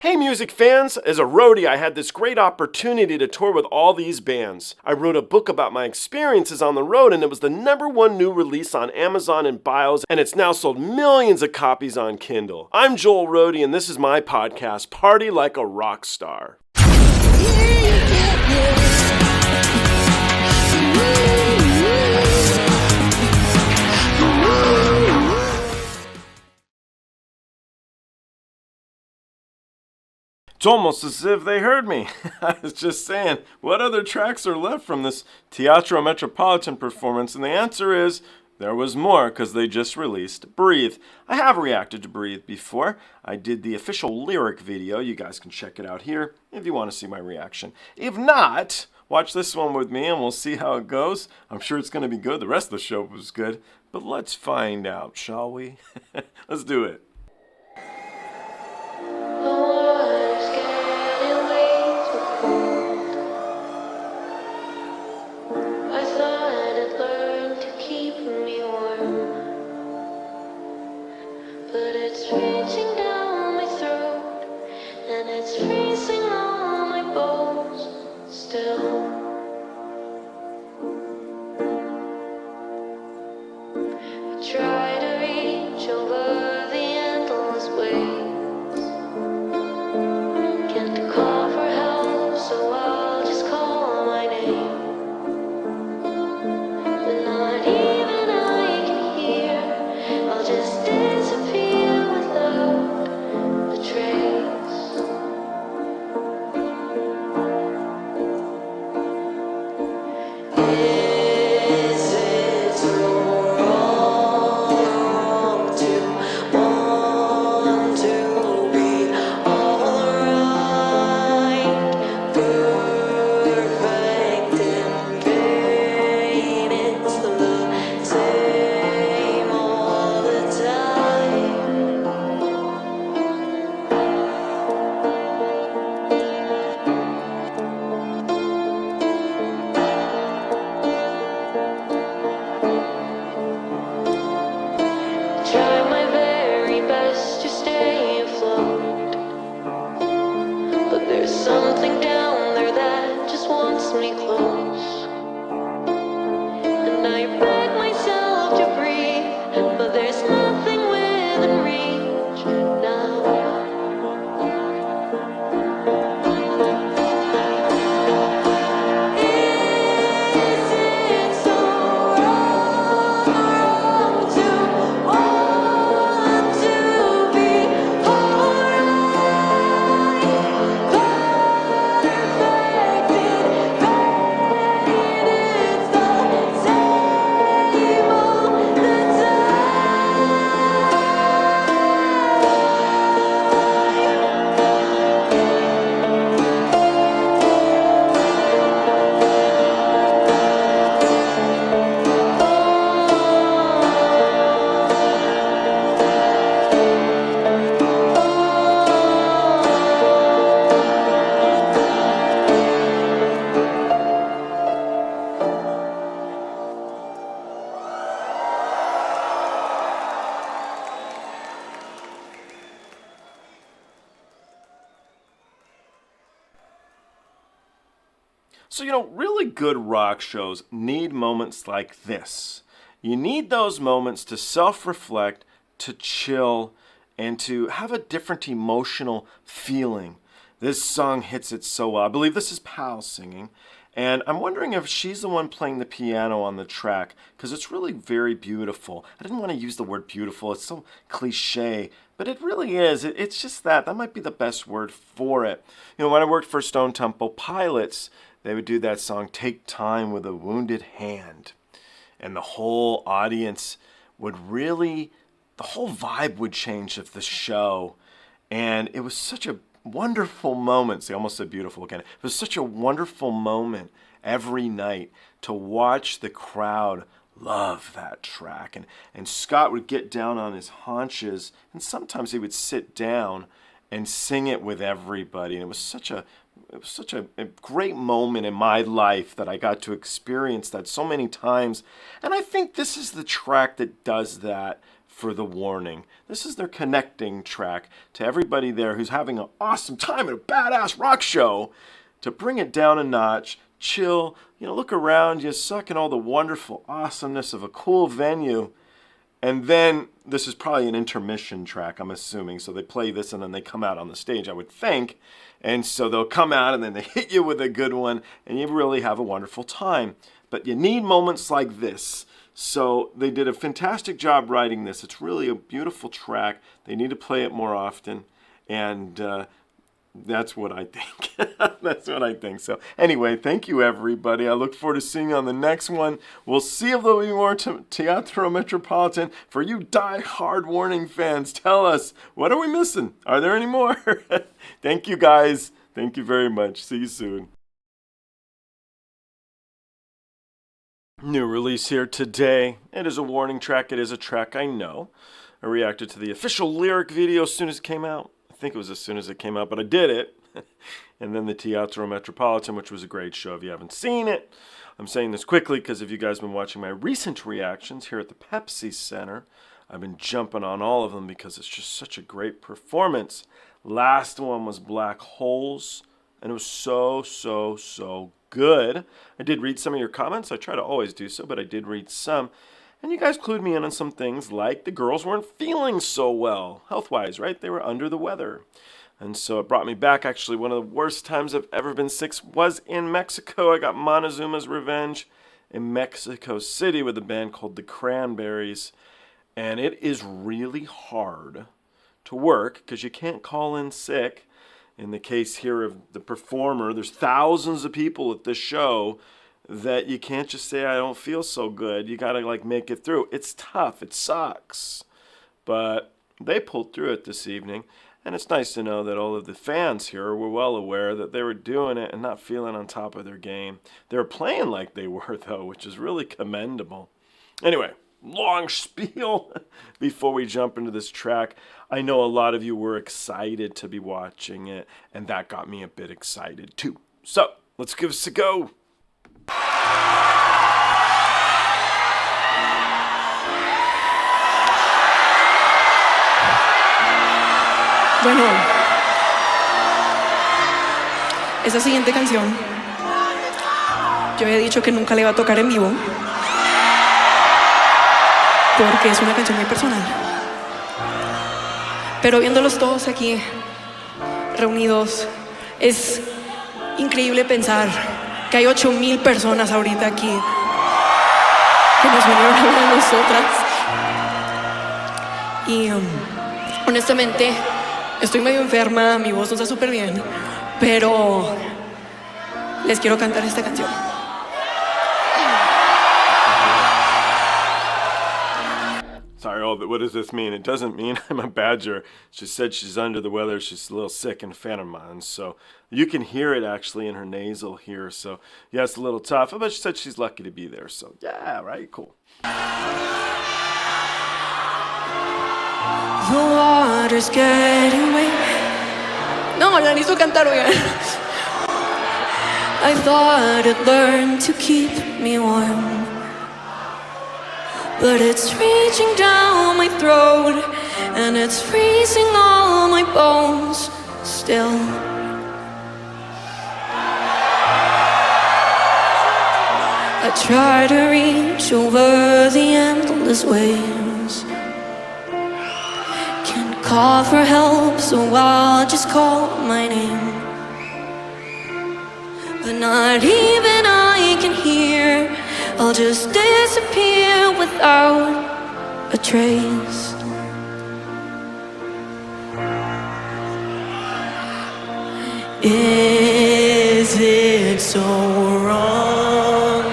Hey music fans! As a roadie, I had this great opportunity to tour with all these bands. I wrote a book about my experiences on the road, and it was the #1 new release on Amazon and Bios, and it's now sold millions of copies on Kindle. I'm Joel Roadie, and this is my podcast, Party Like a Rock Star. It's almost as if they heard me. I was just saying, what other tracks are left from this Teatro Metropolitan performance? And the answer is, there was more, because they just released Breathe. I have reacted to Breathe before. I did the official lyric video. You guys can check it out here if you want to see my reaction. If not, watch this one with me and we'll see how it goes. I'm sure it's going to be good. The rest of the show was good. But let's find out, shall we? Let's do it. So, really good rock shows need moments like this. You need those moments to self-reflect, to chill, and to have a different emotional feeling. This song hits it so well. I believe this is Pal singing, and I'm wondering if she's the one playing the piano on the track, because it's really very beautiful. I didn't want to use the word beautiful. It's so cliche, but it really is. It's just that. That might be the best word for it. When I worked for Stone Temple Pilots, they would do that song, Take Time with a Wounded Hand. And the whole audience would really, the whole vibe would change of the show. And it was such a wonderful moment. See, I almost said beautiful again. It was such a wonderful moment every night to watch the crowd love that track. And Scott would get down on his haunches, and sometimes he would sit down and sing it with everybody. And it was such a great moment in my life that I got to experience that so many times. And I think this is the track that does that for the warning. This is their connecting track to everybody there who's having an awesome time at a badass rock show, to bring it down a notch, chill, look around you, suck in all the wonderful awesomeness of a cool venue. And then this is probably an intermission track, I'm assuming. So they play this and then they come out on the stage, I would think. And so they'll come out and then they hit you with a good one and you really have a wonderful time. But you need moments like this. So they did a fantastic job writing this. It's really a beautiful track. They need to play it more often. And that's what I think. That's what I think. So anyway, thank you, everybody. I look forward to seeing you on the next one. We'll see if there'll be more Teatro Metropolitan. For you die-hard Warning fans, tell us, what are we missing? Are there any more? Thank you, guys. Thank you very much. See you soon. New release here today. It is a Warning track. It is a track I know. I reacted to the official lyric video as soon as it came out. I think it was as soon as it came out, but I did it. And then the Teatro Metropolitan, which was a great show if you haven't seen it. I'm saying this quickly because if you guys have been watching my recent reactions here at the Pepsi Center, I've been jumping on all of them because it's just such a great performance. Last one was Black Holes, and it was so good. I did read some of your comments. I try to always do so, but I did read some. And you guys clued me in on some things like the girls weren't feeling so well, health-wise, right? They were under the weather. And so it brought me back. Actually, one of the worst times I've ever been sick was in Mexico. I got Montezuma's Revenge in Mexico City with a band called the Cranberries. And it is really hard to work because you can't call in sick. In the case here of the performer, there's thousands of people at this show that you can't just say, I don't feel so good. You got to make it through. It's tough. It sucks. But they pulled through it this evening. And it's nice to know that all of the fans here were well aware that they were doing it and not feeling on top of their game. They were playing like they were, though, which is really commendable. Anyway, long spiel before we jump into this track. I know a lot of you were excited to be watching it, and that got me a bit excited, too. So, let's give this a go. Bueno, esa siguiente canción, yo había dicho que nunca la iba a tocar en vivo, porque es una canción muy personal. Pero viéndolos todos aquí, reunidos, es increíble pensar que hay 8,000 personas ahorita aquí que nos vinieron a ver a nosotras. Y honestamente, estoy medio enferma, mi voz no está súper bien, pero les quiero cantar esta canción. Sorry, what does this mean? It doesn't mean I'm a badger. She said she's under the weather. She's a little sick and a fan of mine. So you can hear it actually in her nasal here. So yeah, it's a little tough. But she said she's lucky to be there. So yeah, right? Cool. The water's getting way. No, la necesito cantar, oigan. I thought it learned to keep me warm, but it's reaching down my throat and it's freezing all my bones still. I try to reach over the endless waves, can't call for help, so I'll just call my name. But not even I can hear, I'll just disappear without a trace. Is it so wrong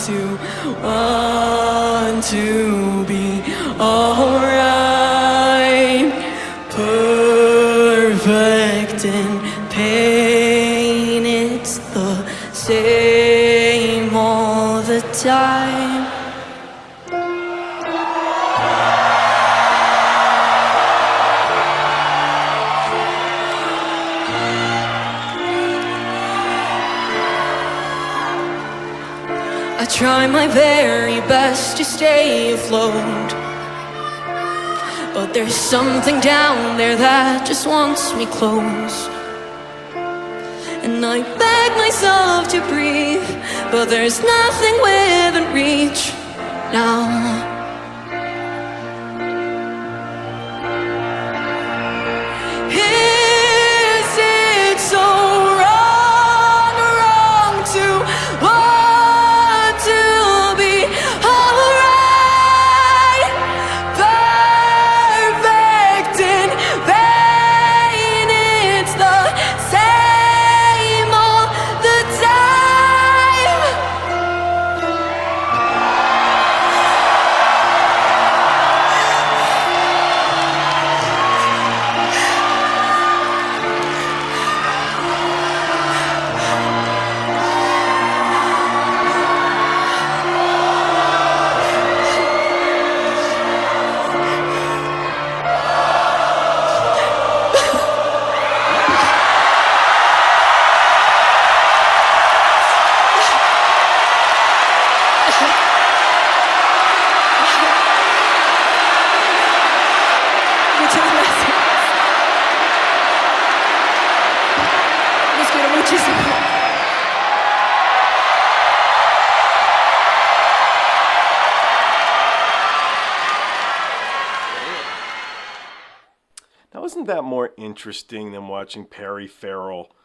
to want to be alright? Perfect in pain, it's the same all the time. I try my very best to stay afloat, There's something down there that just wants me close. And I beg myself to breathe, but there's nothing within reach now. Is it so wrong to want to be alright? Perfect in vain, it's the same all the time. Muchas gracias. Los quiero muchísimo. Now, isn't that more interesting than watching Perry Farrell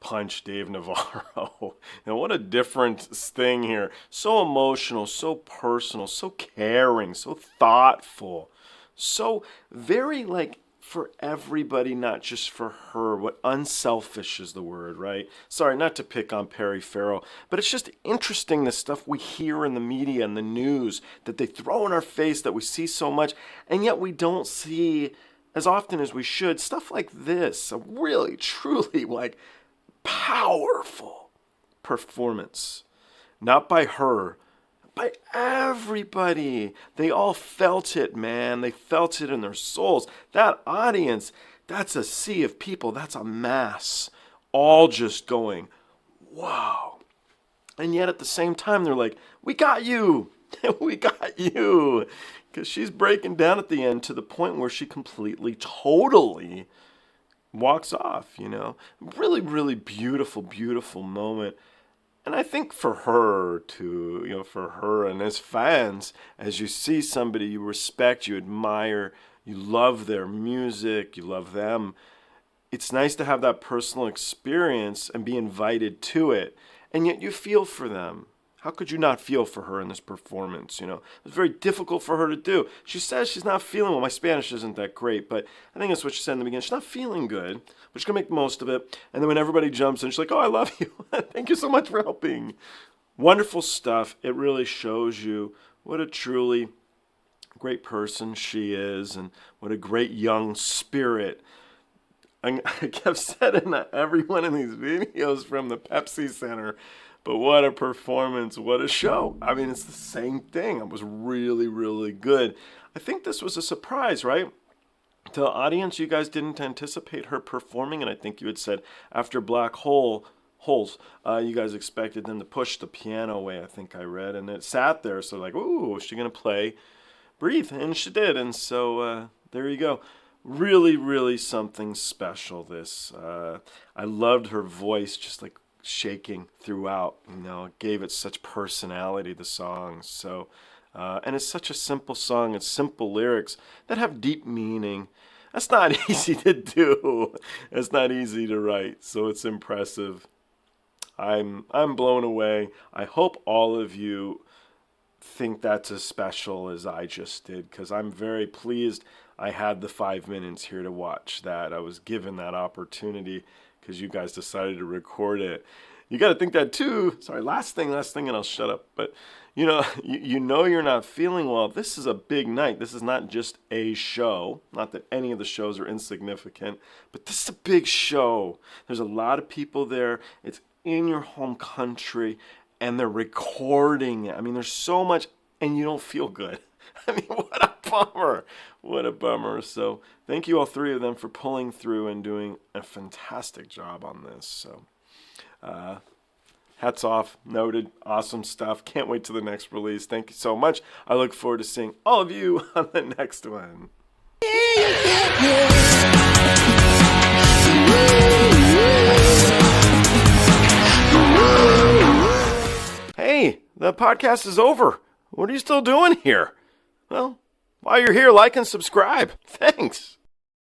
punch Dave Navarro? And what a different thing here. So emotional, so personal, so caring, so thoughtful, so very like for everybody, not just for her. What unselfish is the word, right? Sorry, not to pick on Perry Farrell, but it's just interesting the stuff we hear in the media and the news that they throw in our face that we see so much, and yet we don't see as often as we should. Stuff like this, a really, truly like powerful performance, not by her, by everybody. They all felt it, man. They felt it in their souls. That audience, that's a sea of people. That's a mass, all just going, wow. And yet at the same time, they're like, we got you. We got you. Because she's breaking down at the end to the point where she completely, totally walks off, you know. Really, really beautiful, beautiful moment. And I think for her to, you know, for her and as fans, as you see somebody you respect, you admire, you love their music, you love them, it's nice to have that personal experience and be invited to it. And yet you feel for them. How could you not feel for her in this performance? You know, it was very difficult for her to do. She says she's not feeling well. My Spanish isn't that great, but I think that's what she said in the beginning. She's not feeling good, but she's going to make the most of it. And then when everybody jumps in, she's like, oh, I love you. Thank you so much for helping. Wonderful stuff. It really shows you what a truly great person she is and what a great young spirit. I kept saying every one of these videos from the Pepsi Center. But what a performance, what a show. I mean, it's the same thing. It was really, really good. I think this was a surprise, right? To the audience, you guys didn't anticipate her performing, and I think you had said after Black Holes, you guys expected them to push the piano away, I think I read, and it sat there, so like, ooh, is she going to play Breathe? And she did, and so there you go. Really, really something special, this. I loved her voice, just like shaking throughout, you know, it gave it such personality, the song. So and it's such a simple song. It's simple lyrics that have deep meaning. That's not easy to do. It's not easy to write, so it's impressive. I'm blown away. I hope all of you think that's as special as I just did, because I'm very pleased I had the 5 minutes here to watch that. I was given that opportunity because you guys decided to record it. You got to think that too. Sorry, last thing, and I'll shut up. But you know, you know you're not feeling well. This is a big night. This is not just a show. Not that any of the shows are insignificant, but this is a big show. There's a lot of people there. It's in your home country, and they're recording it. I mean, there's so much, and you don't feel good. I mean, what a bummer. What a bummer. So thank you all three of them for pulling through and doing a fantastic job on this. So hats off. Noted. Awesome stuff. Can't wait to the next release. Thank you so much. I look forward to seeing all of you on the next one. Hey, the podcast is over. What are you still doing here? Well, while you're here, like and subscribe. Thanks.